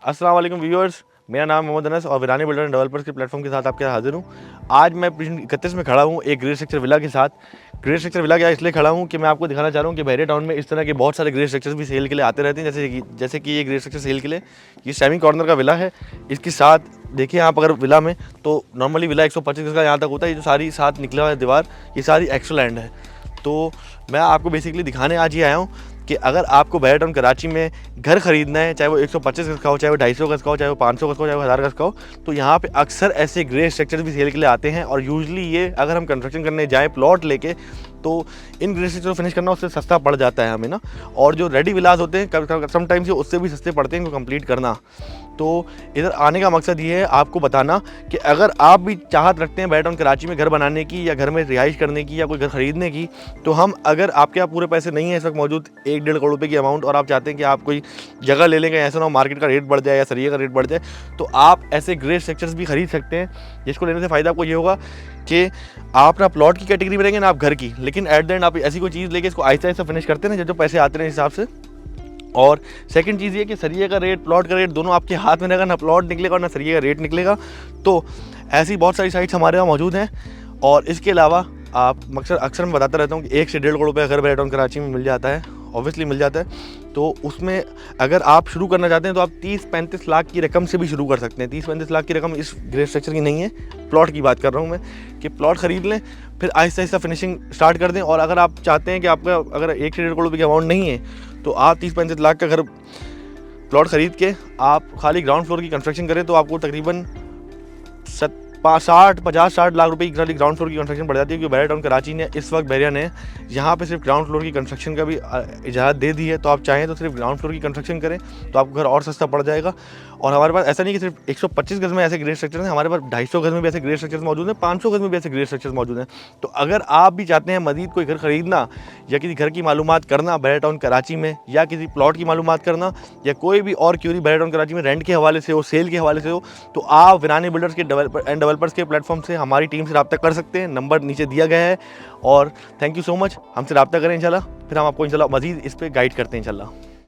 अस्सलाम वालेकुम व्यूअर्स, मेरा नाम मोहम्मद अनस और वीरानी बिल्डर एंड डेवलपर्स के प्लेटफॉर्म के साथ आपके हाजिर हूँ। आज मैं पोजीशन 31 में खड़ा हूँ एक ग्रे स्ट्रक्चर विला के साथ। ग्रे स्ट्रक्चर विला क्या इसलिए खड़ा हूँ कि मैं आपको दिखाना चाह रहा हूँ कि बहरिया टाउन में इस तरह के बहुत सारे ग्रे स्ट्रक्चर्स भी सेल के लिए आते रहते हैं। जैसे कि ये ग्रे स्ट्रक्चर सेल के लिए, ये सेमी कॉर्नर का विला है। इसके साथ देखिए आप अगर विला में, तो नॉर्मली विला 125 का यहाँ तक होता है। ये जो सारी साथ निकला हुआ है दीवार, ये सारी एक्स्ट्रा लैंड है। तो मैं आपको बेसिकली दिखाने आज ही आया हूँ कि अगर आपको बहरिया टाउन कराची में घर खरीदना है, चाहे वो 125 गज का हो, चाहे वो 250 गज का हो, चाहे वो 500 गज का हो, चाहे वो 1000 गज का हो, तो यहाँ पे अक्सर ऐसे ग्रे स्ट्रक्चर्स भी सेल के लिए आते हैं। और यूजुअली ये अगर हम कंस्ट्रक्शन करने जाएँ प्लॉट लेके, तो इन ग्रे स्ट्रक्चर को फिनिश करना उससे सस्ता पड़ जाता है हमें ना। और जो रेडी विलास होते हैं समटाइम्स उससे भी सस्ते पड़ते हैं इनको कंप्लीट करना। तो इधर आने का मकसद ये है आपको बताना कि अगर आप भी चाहत रखते हैं बहरिया टाउन कराची में घर बनाने की, या घर में रिहाइश करने की, या कोई घर खरीदने की, तो हम अगर आपके यहाँ पूरे पैसे नहीं है इस वक्त मौजूद 1-1.5 करोड़ रुपए की अमाउंट, और आप चाहते हैं कि आप कोई जगह ले लेंगे, ऐसा ना हो मार्केट का रेट बढ़ जाए या सरिये का रेट बढ़ जाए, तो आप ऐसे ग्रे स्ट्रक्चर्स भी खरीद सकते हैं। जिसको लेने से फ़ायदा आपको ये होगा कि आप ना प्लॉट की कैटेगरी में रहेंगे ना आप घर की, लेकिन एट द एंड आप ऐसी कोई चीज़ लेके इसको आहिस्ता आहिस्ता फिनिश करते हैं ना, जो पैसे आते हैं इस हिसाब से। और सेकंड चीज़ ये कि सरिये का रेट, प्लॉट का रेट दोनों आपके हाथ में रहेगा, ना प्लॉट निकलेगा और ना सरिये का रेट निकलेगा। तो ऐसी बहुत सारी साइट्स हमारे यहाँ मौजूद हैं। और इसके अलावा आप अक्सर मैं बताता रहता हूँ कि 1 से 1.5 करोड़ रुपये घर बहरिया टाउन कराची में मिल जाता है, ऑब्वियसली मिल जाता है। तो उसमें अगर आप शुरू करना चाहते हैं तो आप 30-35 लाख की रकम से भी शुरू कर सकते हैं। 30-35 लाख की रकम इस ग्रे स्ट्रक्चर की नहीं है, प्लॉट की बात कर रहा हूँ मैं, कि प्लॉट खरीद लें, फिर आहिस्ता आहिस्ता फिनिशिंग स्टार्ट कर दें। और अगर आप चाहते हैं कि आपका अगर 1 से 1.5 करोड़ रुपये की अमाउंट नहीं है, तो आप 30-35 लाख का घर प्लॉट ख़रीद के आप खाली ग्राउंड फ्लोर की कंस्ट्रक्शन करें, तो आपको तकरीबन 60 लाख रुपए की खाली ग्राउंड फ्लोर की कंस्ट्रक्शन पड़ जाती है। क्योंकि बहरिया टाउन कराची ने इस वक्त बहरिया ने यहाँ पे सिर्फ ग्राउंड फ्लोर की कंस्ट्रक्शन का भी इजाज़त दे दी है। तो आप चाहें तो सिर्फ ग्राउंड फ्लोर की कंस्ट्रक्शन करें तो आपको घर और सस्ता पड़ जाएगा। और हमारे पास ऐसा नहीं कि सिर्फ 125 गज में ऐसे ग्रे स्ट्रक्चर हैं, हमारे पास 250 गज में भी ऐसे ग्रे स्ट्रक्चर्स मौजूद हैं, 500 गज में भी ऐसे ग्रे स्ट्रक्चर्स मौजूद हैं। तो अगर आप भी चाहते हैं मज़ीद कोई घर ख़रीदना, या किसी घर की मालूमात करना बहरिया टाउन कराची में, या किसी प्लॉट की मालूमात करना, या कोई भी और क्यूरी बहरिया टाउन कराची में रेंट के हवाले से हो, सेल के हवाले से हो, तो आप वीरानी बिल्डर्स के डेवलपर्स के प्लेटफॉर्म से हमारी टीम से रब्ता कर सकते हैं। नंबर नीचे दिया गया है। और थैंक यू सो मच, हमसे रब्ता करें इंशाल्लाह, फिर हम आपको इंशाल्लाह मज़ीद इस पर गाइड करते हैं इंशाल्लाह।